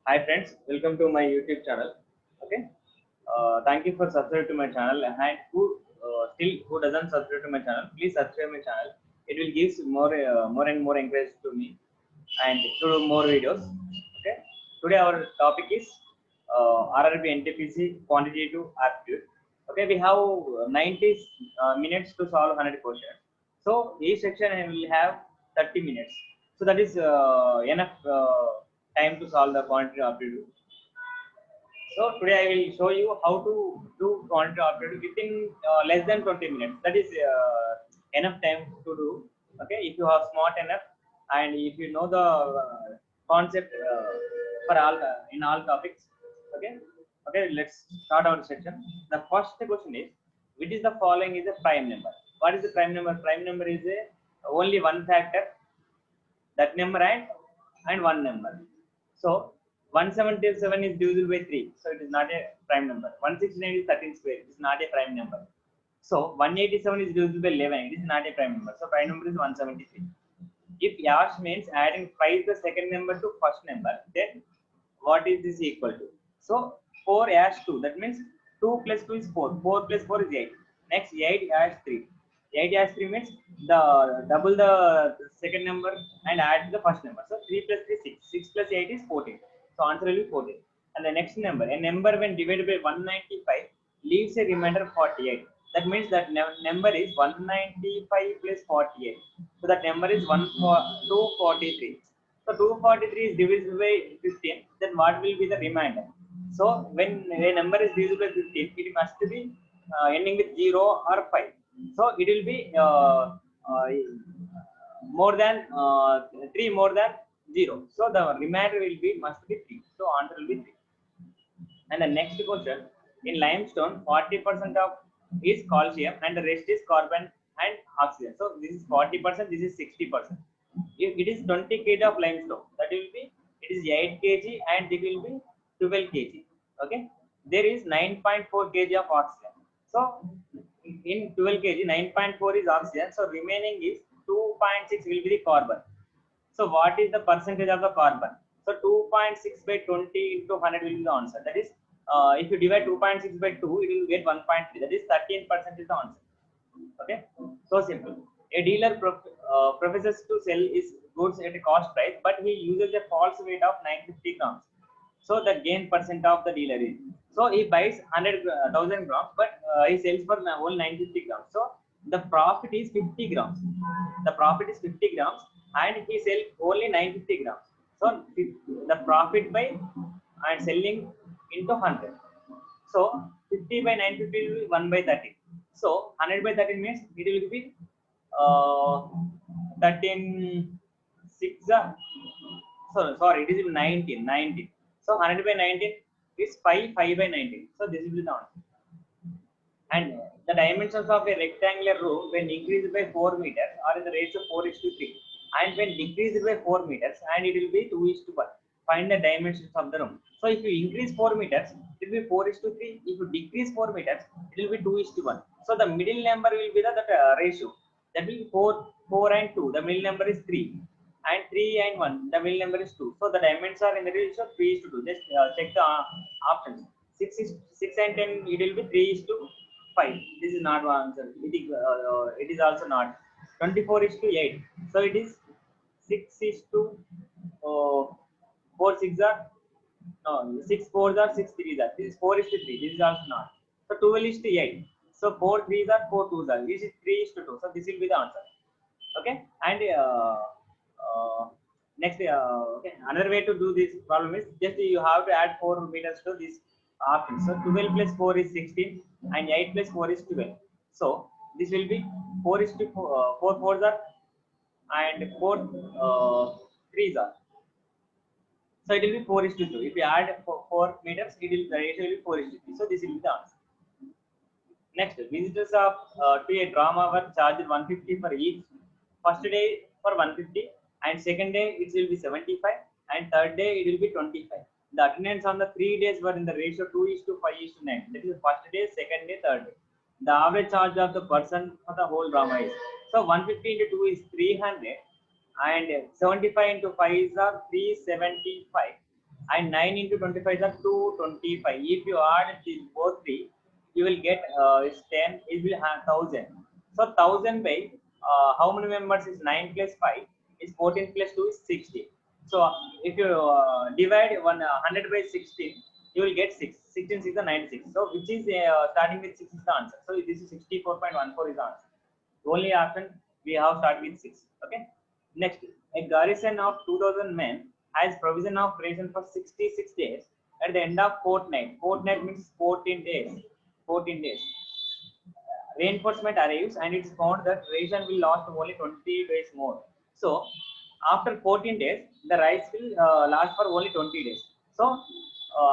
Hi friends, welcome to my YouTube channel. Okay, thank you for subscribe to my channel. And who doesn't subscribe to my channel, please subscribe my channel. It will give more and more encourage to me and to do more videos. Okay, today our topic is RRB NTPC quantitative aptitude. Okay, we have 90 minutes to solve 100 questions. So each section I will have 30 minutes. So that is enough time to solve the quantitative aptitude. So today I will show you how to do quantitative aptitude within less than 20 minutes. That is enough time to do. Okay, if you are smart enough and if you know the concept for all in all topics. Okay, okay. Let's start our section. The first question is, which is the following is a prime number? What is the prime number? Prime number is a only one factor, that number and one number. So 177 is divisible by 3, so it is not a prime number. 169 is 13 square, it is not a prime number. So 187 is divisible by 11, it is not a prime number. So prime number is 173. If yash means adding twice the second number to first number, then what is this equal to? So 4 yash 2, that means 2 plus 2 is 4, 4 plus 4 is 8. Next 8 yash 3, 8 yash 3 means the double the second number and add the first number. So 3 plus 3 6, 6 plus 8 is 14. So answer will be 14. And the next number, a number when divided by 195 leaves a remainder 48. That means that number is 195 plus 48. So that number is 243. So 243 is divisible by 15. Then what will be the remainder? So when a number is divisible by 15, it must be ending with 0 or 5. So it will be more than 3 more than 0. So the remainder will be must be 3. So answer will be 3. And the next question, in limestone, 40% of is calcium and the rest is carbon and oxygen. So this is 40%, this is 60%. If it is 20 kg of limestone, that will be, it is 8 kg and it will be 12 kg. Okay, there is 9.4 kg of oxygen. So in 12 kg, 9.4 is oxygen. So remaining is 2.6 will be the carbon. So what is the percentage of the carbon? So 2.6 by 20 into 100 will be the answer. That is, if you divide 2.6 by 2, it will get 1.3. That is 13% is the answer. Okay, so simple. A dealer professes to sell his goods at a cost price, but he uses a false weight of 950 grams. So the gain percent of the dealer is. So he buys 100,000 grams, but he sells for whole 950 grams. So the profit is 50 grams. The profit is 50 grams, and he sells only 950 grams. So the profit by and selling into 100. So 50 by 950 will be 1 by 30. So 100 by 30 means it will be 13 6. Sorry, it is 19. So 100 by 19 is 5 by 19. So this will be the answer. And the dimensions of a rectangular room when increased by 4 meters are in the ratio 4:3. And when decreased by 4 meters, and it will be 2:1. Find the dimensions of the room. So if you increase 4 meters, it will be 4:3. If you decrease 4 meters, it will be 2:1. So the middle number will be the ratio. That will be 4 and 2. The middle number is 3. And 3 and 1. The middle number is 2. So the dimensions are in the ratio 3:2. Just check the options. 6 and 10, it will be 3:5. This is not one answer. It is also not. 24:8. So it is 6:4 6 are no 6 4s are 6 3s are. This is 4:3. This is also not. So 12:8. So 4 3s are 4 2s are. This is 3:2. So this will be the answer. Okay, and next okay, another way to do this problem is just you have to add 4 meters to this option. So 12 plus 4 is 16 and 8 plus 4 is 12. So this will be 4 4s are and 4 3s are. So it will be 4:2. If you add 4 meters, it will the ratio will be 4:3. So this will be the answer. Next, visitors of to a drama were charged 150 for each. First day for 150, and second day it will be 75, and third day it will be 25. The attendance on the 3 days were in the ratio 2:5:9. That is first day, second day, third day. The average charge of the person for the whole drama is, so 150 into 2 is 300, and 75 into 5 is 375. and 9 into 25 is 225. If you add these both three, you will get it's 10. It will have 1000. So 1000 by how many members is 9 plus 5 is 14 plus 2 is 16. So if you divide 100 by 16, you will get 6. 16 6 is 96. So which is starting with 6 is the answer. So this is 64.14 is the answer. Only option we have started with 6. Okay. Next, a garrison of 2000 men has provision of ration for 66 days. At the end of fortnight, fortnight means 14 days. 14 days. Reinforcement arrives and it's found that ration will last only 20 days more. So after 14 days, the rice will last for only 20 days. So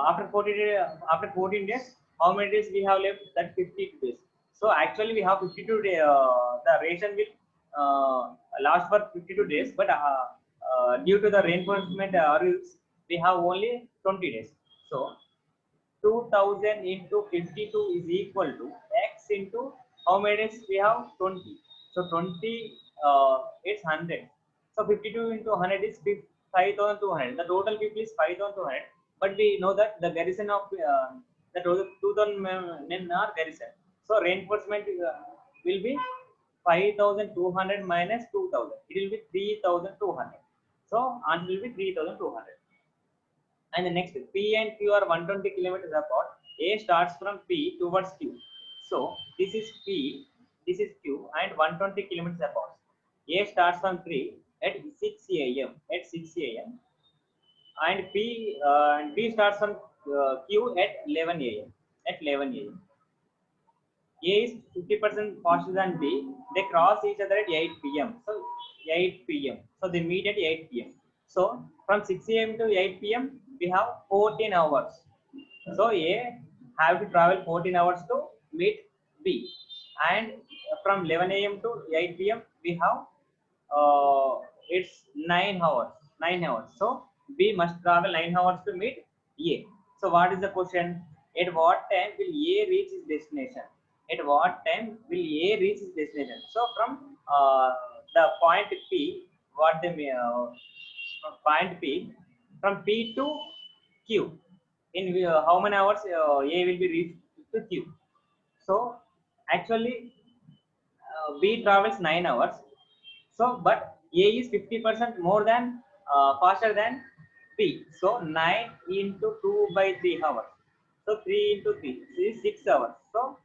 after 14 days, how many days we have left? That 52 days. So actually we have 52 days. The ration will last for 52 days, but due to the reinforcement arrives, we have only 20 days. So 2000 into 52 is equal to x into how many days we have 20. So 20 is 100. So 52 into 100 is 5200. The total people is 5200. But we know that the garrison of the total 2000 men are garrison. So reinforcement will be 5200 minus 2000. It will be 3200. So answer will be 3200. And the next, P and Q are 120 kilometers apart. A starts from P towards Q. So this is P, this is Q, and 120 kilometers apart. A starts from 3 at 6 a.m. at 6 a.m. and B starts from Q at 11 a.m. at 11 a.m. A is 50% faster than B. They cross each other at 8 p.m. So 8 p.m. So they meet at 8 p.m. So from 6 a.m. to 8 p.m. we have 14 hours. So A have to travel 14 hours to meet B, and from 11 a.m. to 8 p.m. we have it's 9 hours. 9 hours. So B must travel 9 hours to meet A. So what is the question? At what time will A reach his destination? At what time will A reach his destination? So from the point P, what they from point P, from P to Q, in how many hours A will be reached to Q? So actually B travels 9 hours. So but A is 50% more than faster than B. So 9 into 2 by 3 hours. So 3 into 3 is 6 hours. So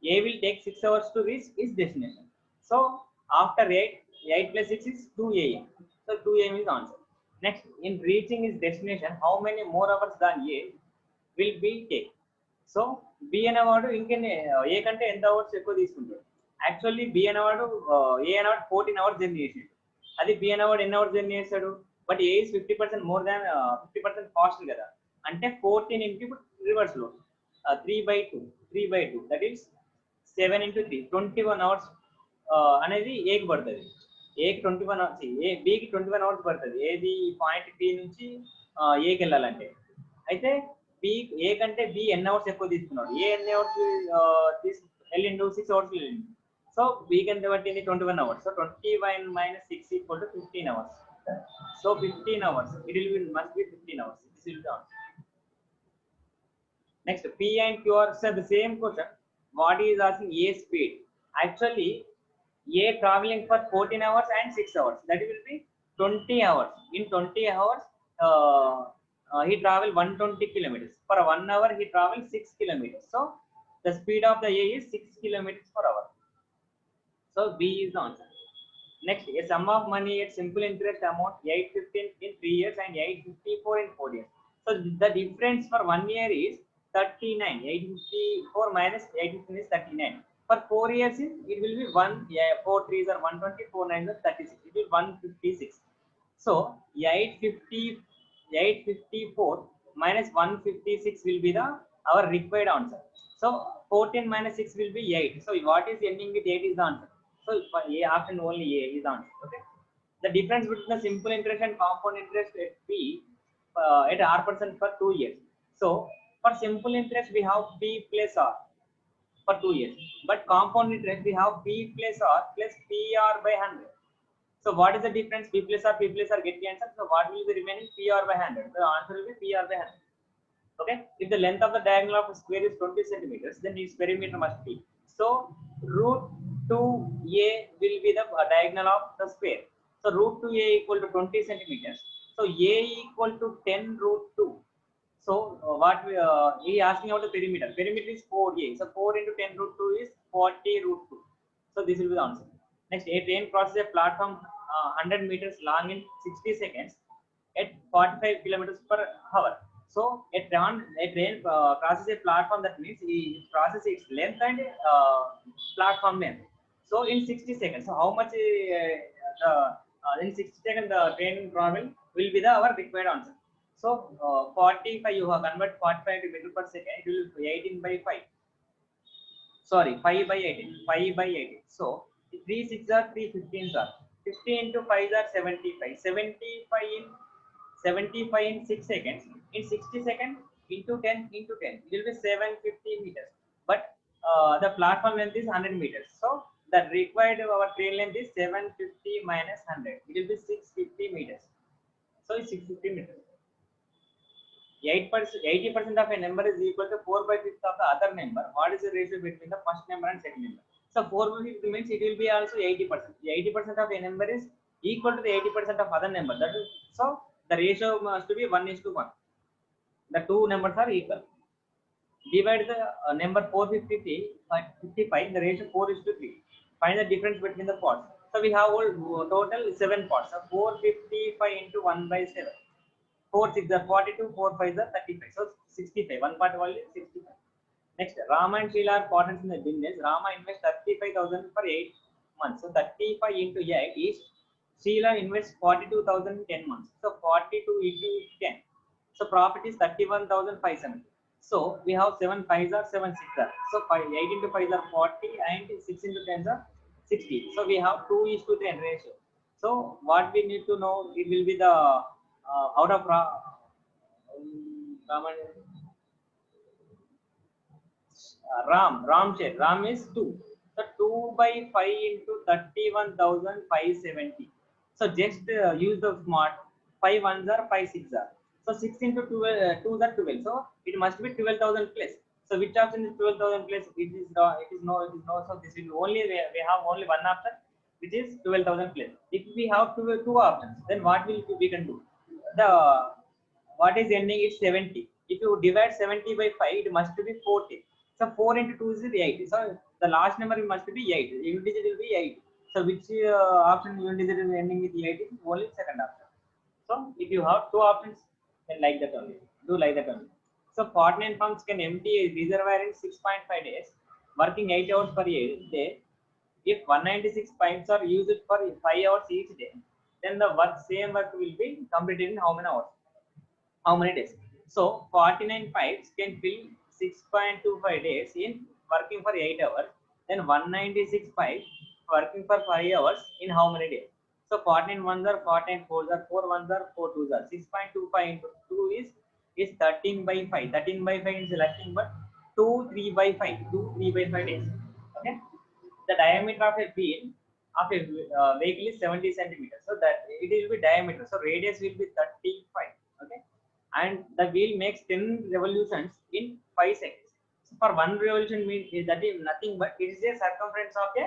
A will take 6 hours to reach his destination. So after 8 plus 6 is 2 a.m. So 2 a.m. is answer. Next, in reaching his destination, how many more hours than A will be take? So B అనేవాడు ఇంకెన్ A కంటే ఎంత hours ఎక్కువ తీసుకుంటాడు? Actually B అనేవాడు A అనేవాడు 14 hours journey చేసాడు. అది B అనేవాడు ఎన్ని అవర్స్ జర్నీ చేస్తాడు? But A is 50% more than 50% fast కదా. అంటే 14 ఇంటూ రివర్స్ లో 3/2 దట్ ఈస్ 7 into 3 21 అవర్స్ అనేది ఏకి పడుతుంది. ఏకి 21 అవర్స్, బికి 21 అవర్స్ పడుతుంది. ఏది పాయింట్ బి నుంచి ఏకి వెళ్ళాలంటే. అయితే బి ఏ కంటే బి ఎన్ని అవర్స్ ఎక్కువ తీసుకున్నాడు? ఏ ఎన్ని అవర్స్ వెళ్ళిండు? 6 అవర్స్ వెళ్ళిండు. సో బి కి ఎంత పట్టింది? 21 hours. So 21 minus 6 equal to 15 hours. So 15 hours. It will be must be 15 hours. This will be answer. Next, P and Q are the same question. What is asking A speed? Actually, A traveling for 14 hours and 6 hours. That will be 20 hours. In 20 hours, he travel 120 kilometers. For 1 hour, he travel 6 kilometers. So the speed of the A is 6 kilometers per hour. So B is the answer. Next, a sum of money at simple interest amount 815 in 3 years and 854 in 4 years. So the difference for 1 year is 39. 854 minus 815 is 39. For 4 years, it will be 4 3s are 120, 4 9s are 36. It will 156. So 854 minus 156 will be our required answer. So 14 minus 6 will be 8. So what is ending with 8 is the answer. So for A, option only A is the answer. Okay. The difference between the simple interest and compound interest at P at R% for 2 years. So for simple interest we have P plus R for 2 years, but compound interest we have P plus R plus PR by 100. So what is the difference? P plus R get cancelled. So what will be remaining? P R by 100. The answer will be P R by 100. Okay. If the length of the diagonal of a square is 20 centimeters, then its perimeter must be. So root 2a will be the diagonal of the square. So root 2a equal to 20 centimeters. So a equal to 10 root 2. So what we, he asking about the perimeter. Perimeter is 4a. So 4 into 10 root 2 is 40 root 2. So this will be the answer. Next, a train crosses a platform 100 meters long in 60 seconds at 45 kilometers per hour. So a train crosses a platform, that means it crosses its length and platform length. So in 60 seconds, so how much in 60 seconds the train travel will be the our required answer. So 45, you have convert 45 to meter per second, it will be 18 by 5. Sorry, 5 by 18. 5 by 18. So 3 6 are 3 15s are 50 into 5 are 75. 75 in 6 seconds. In 60 seconds into 10 into 10, it will be 750 meters. But the platform length is 100 meters. So the required our train length is 750 minus 100. It will be 650 meters. So it's 650 meters. 80% of a number is equal to 4 by 5th of the other number. What is the ratio between the first number and second number? So 4 by 5th means it will be also 80%. 80% of a number is equal to the 80% of other number. That is, so the ratio must be 1:1. The two numbers are equal. Divide the number 450 by 55. The ratio 4:3. Find the difference between the parts. So we have all total 7 parts. So 455 into 1 by 7. 4 6 are 42, 4 5 are 35. So 65. One part only 65. Next, Rama and Sheila are partners in the business. Rama invests 35,000 for 8 months. So 35 into 8 is Sheila invests 42,000 in 10 months. So 42 into 10. So profit is 31,570. So we have 7 5s are 7 6 are. So 8 into 5 are 40 and 6 into 10 are 60. So we have 2:10 ratio. So what we need to know, it will be the out of Ram is 2. So 2 by 5 into 31,570. So just use the smart. 5 ones are 5 6 are. So 6 into 12, 2 are 12. So it must be 12,000 plus. So which option is 12,000 plus? It is no. So this will only we have only one option, which is 12,000 plus. If we have two options, then what will we can do? The what is ending is 70. If you divide 70 by 5, it must be 40. So 4 into 2 is 8. So the last number must be 8. Unit digit will be 8. So which option unit digit is ending with 8 is only second option. So if you have two options, then like that only. Do like that only. So 49 pumps can empty a reservoir in 6.5 days, working 8 hours per day. If 196 pipes are used for 5 hours each day, then the same work will be completed in how many hours? How many days? So 49 pipes can fill 6.25 days in working for 8 hours. Then 196 pipes working for 5 hours in how many days? So 49 ones are 49 fours are 4 ones are 4 twos are 6.25 into 2 is 13 by 5. 13 by 5 is nothing but 2 3 by 5. 2 3 by 5 days. Okay. The diameter of a wheel of a vehicle is 70 centimeters. So that it will be diameter. So radius will be 35. Okay, and the wheel makes 10 revolutions in 5 seconds. So for one revolution means that is nothing but it is a circumference of a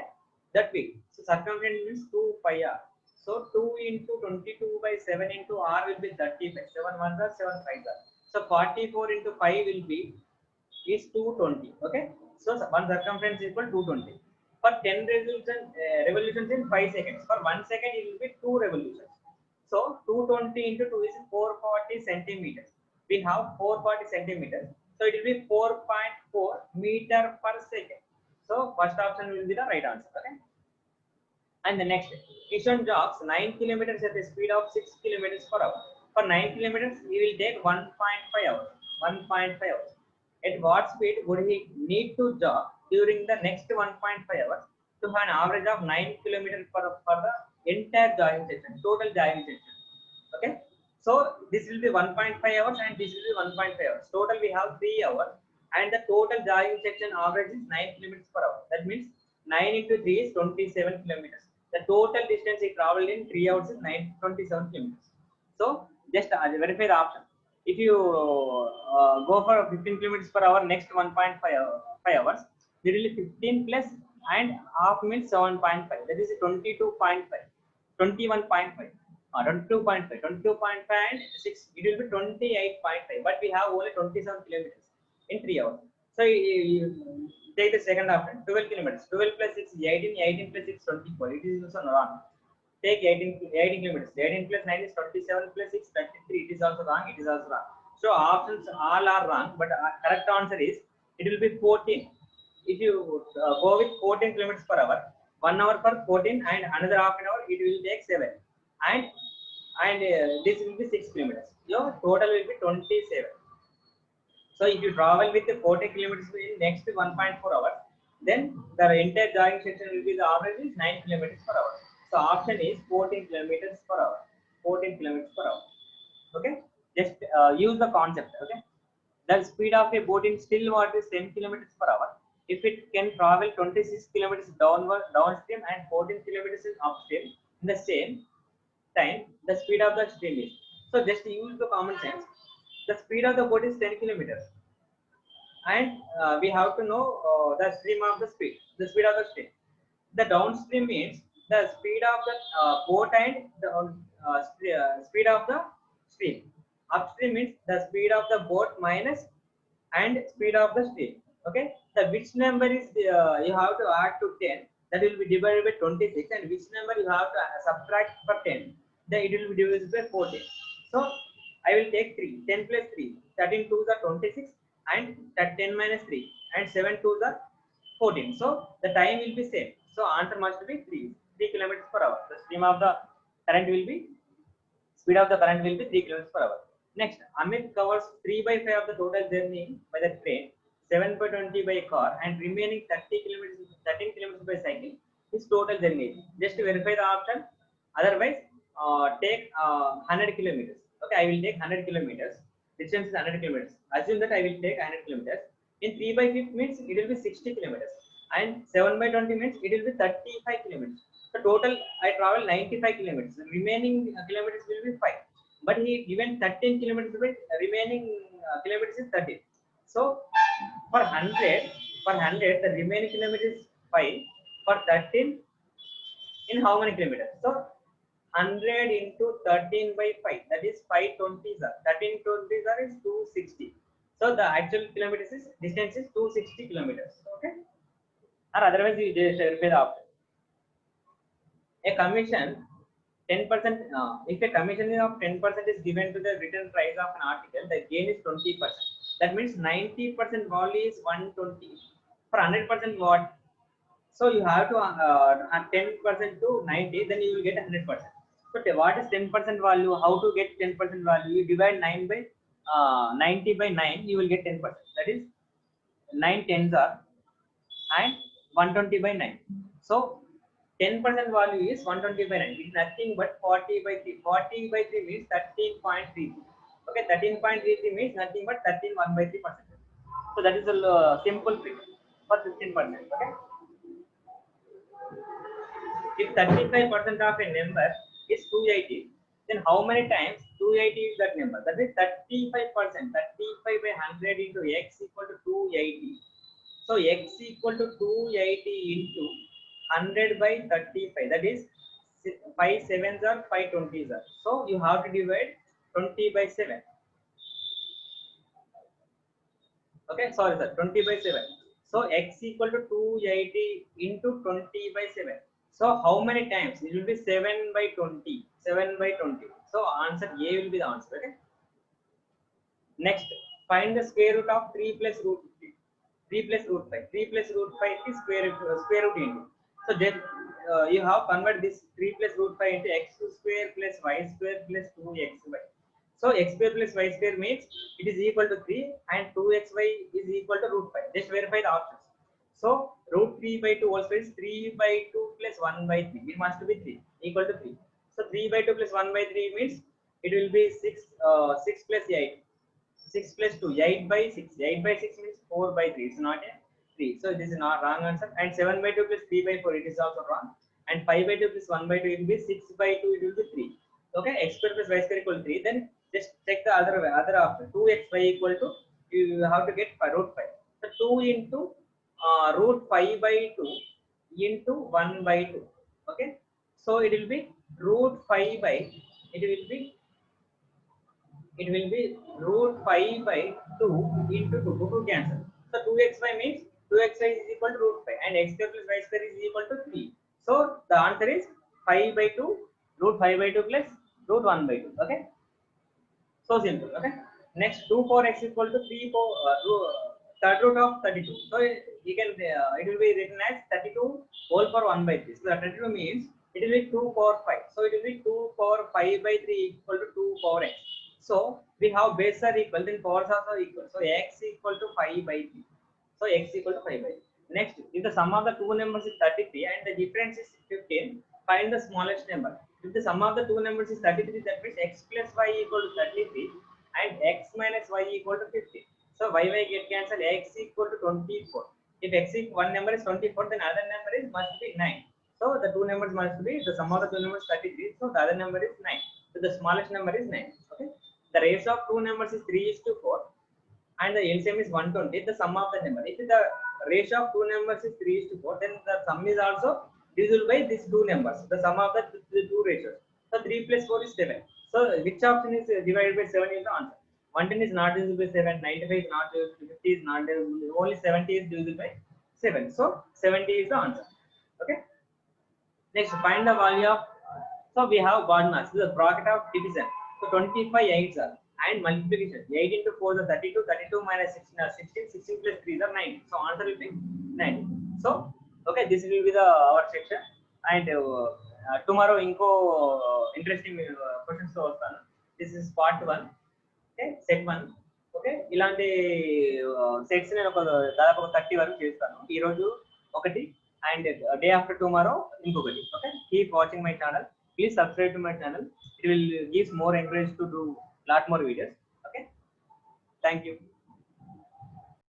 that wheel. So circumference means 2 pi r. So 2 into 22 by 7 into r will be 35. 7 ones are 7 5s are. So 44 into 5 will be is 220. Okay, so one circumference is equal to 220. For 10 revolutions in 5 seconds. For 1 second it will be 2 revolutions. So 220 into 2 is 440 centimeters. We have 440 centimeters. So it will be 4.4 meter per second. So first option will be the right answer. Okay. And the next, Kishan jogs 9 kilometers at a speed of 6 kilometers per hour. For 9 kilometers, he will take 1.5 hours. 1.5 hours. At what speed would he need to jog during the next 1.5 hours to have an average of 9 kilometers for the entire jogging session, total jogging session? Okay. So this will be 1.5 hours and this will be 1.5 hours. Total we have 3 hours and the total jogging section average is 9 kilometers per hour. That means 9 into 3 is 27 kilometers. The total distance he traveled in 3 hours is 927 kilometers. So just verify the option. If you go for 15 kilometers per hour, next 1.5 hours, there will be 15 plus and half means 7.5. That is 22.5, 21.5. 22.5, 22.5 and 6, it will be 28.5, but we have only 27 kilometers in 3 hours. So you take the second option, 12 kilometers, 12 plus 6 is 18, 18 plus 6 is 24, it is also wrong. Take 18 kilometers, 18 plus 9 is 27 plus 6 33, it is also wrong, it is also wrong. So options all are wrong, but correct answer is, it will be 14. If you go with 14 kilometers per hour, 1 hour for 14 and another half an hour, it will take 7, and this will be 6 kilometers. Your total will be 27. So if you travel with 40 kilometers in next 1.4 hours, then the entire jogging section will be, the average is 9 kilometers per hour. So option is 14 kilometers per hour. 14 kilometers per hour. Okay, just use the concept. Okay, the speed of a boat in still water is 10 kilometers per hour. If it can travel 26 kilometers downstream and 14 kilometers in upstream in the same time, the speed of the stream is. So just use the common sense. The speed of the boat is 10 kilometers, and we have to know the stream of the speed of the stream. The downstream means the speed of the boat and the speed of the stream. Upstream means the speed of the boat minus and speed of the stream. Okay, the which number is you have to add to 10, that will be divided by 26, and which number you have to subtract for 10, then it will be divided by 14. So I will take 3, 10 plus 3, 13 2s are 26, and that 10 minus 3, and 7 2s are 14. So the time will be same. So answer must be 3 kilometers per hour. The stream of the current will be, speed of the current will be 3 kilometers per hour. Next, Amit covers 3 by 5 of the total journey by the train, 7 by 20 by car, and remaining 30 kilometers, 13 kilometers by cycle. His total journey. Just to verify the option. Otherwise, take 100 kilometers. Okay, I will take 100 kilometers. Distance is 100 kilometers. Assume that I will take 100 kilometers. In 3 by 5 means it will be 60 kilometers, and 7 by 20 means it will be 35 kilometers. So total I travel 95 kilometers. The remaining kilometers will be 5. But he given 13 kilometers, but remaining kilometers is 13. So for 100, the remaining kilometers is 5. For 13, in how many kilometers? So 100 into 13 by 5, that is 520s are 13 20s are is 260. So the actual kilometers is, distance is 260 kilometers. Okay, or otherwise you just verify the option. A commission 10%, if a commission of 10% is given to the written price of an article, the gain is 20%. That means 90% value is 120. For 100% what? So you have to 10% to 90, then you will get 100%. So what is 10% value? How to get 10% value? You divide 9 by 90 by 9, you will get 10%. That is 9 tens are, and 120 by 9. So 10% value is 120 by 9. It is nothing but 40 by 3. 40 by 3 means 13.33. Okay, 13.33 means nothing but 13 1 by 3%. So that is a simple figure for 15%. Okay. If 35% of a number is 280, then how many times 280 is that number? That is 35%. 35 by 100 into x equal to 280. So x equal to 280 into 100 by 35. That is 5 sevens are 5 20s are. So you have to divide 20 by 7. Okay, sorry sir, 20 by 7. So x equal to 280 into 20 by 7. So how many times? It will be 7 by 20. 7 by 20. So answer A will be the answer. Okay. Next, find the square root of 3 plus root 3 plus root 5. 3 plus root 5 is square root into. So then you have convert this 3 plus root 5 into x square plus y square plus 2xy. So x square plus y square means it is equal to 3, and 2xy is equal to root 5. Just verify the options. So root 3 by 2 also is 3 by 2 plus 1 by 3. It must be 3 equal to 3. So 3 by 2 plus 1 by 3 means it will be 6 plus 8. 6 plus 2, 8 by 6. 8 by 6 means 4 by 3. It's not a 3. So this is not wrong answer. And 7 by 2 plus 3 by 4, it is also wrong. and 5 by 2 plus 1 by 2 it will be 6 by 2 it will be 3. Okay, x square plus y square equal to 3. Then just check the other option. 2xy equal to, you have to get root 5. So 2 into root 5 by 2 into 1 by 2. Okay, so it will be root 5 by, it will be root 5 by 2 into 2 to cancel. So 2xy means 2xy is equal to root 5 and x square plus y square is equal to 3. So the answer is 5 by 2 root 5 by 2 plus root 1 by 2. Okay, so simple. Okay, next 2 for x equal to 3 for third root of 32. So you can it will be written as 32 whole for 1 by 3. So 32 means it will be 2 power 5. So it will be 2 power 5 by 3 equal to 2 power x. So we have base are equal, then powers are also equal. So x equal to 5 by 3. So x equal to 5 by 3. Next, if the sum of the two numbers is 33 and the difference is 15, find the smallest number. If the sum of the two numbers is 33, that means x plus y equal to 33 and x minus y equal to 15. So y get cancelled, x equal to 24. If x is one number is 24, then other number is must be 9. So the two numbers must be, the sum of the two numbers is 33, so the other number is 9. So the smallest number is 9. Okay. The ratio of two numbers is 3:4 and the LCM is 120, the sum of the number. If the ratio of two numbers is 3:4, then the sum is also divisible by these two numbers, the sum of the two ratios. So 3 plus 4 is 7. So which option is divided by 7 is the answer. 110 is not divisible by 7, 95 is not divisible, 50 is not divisible, only 70 is divisible by 7. So 70 is the answer. Okay. Next, find the value of, so we have God marks, the bracket of division. So 25 8s are, and multiplication. 8 into 4 is 32, 32 minus 16 are 16, 16 plus 3 is 9. So answer will be 9. So, okay, this will be the our section. And tomorrow inko interesting questions to vastanu. This is part 1. Okay, set 1. Okay, ఇలాంటి sets నేను ఒక దాదాపు 30 వరకు చేస్తాను. ఈ రోజు ఒకటి and day after tomorrow ఇంకొకటి. Okay, keep watching my channel, please subscribe to my channel, it will give more encourage to do lot more videos. Okay, thank you.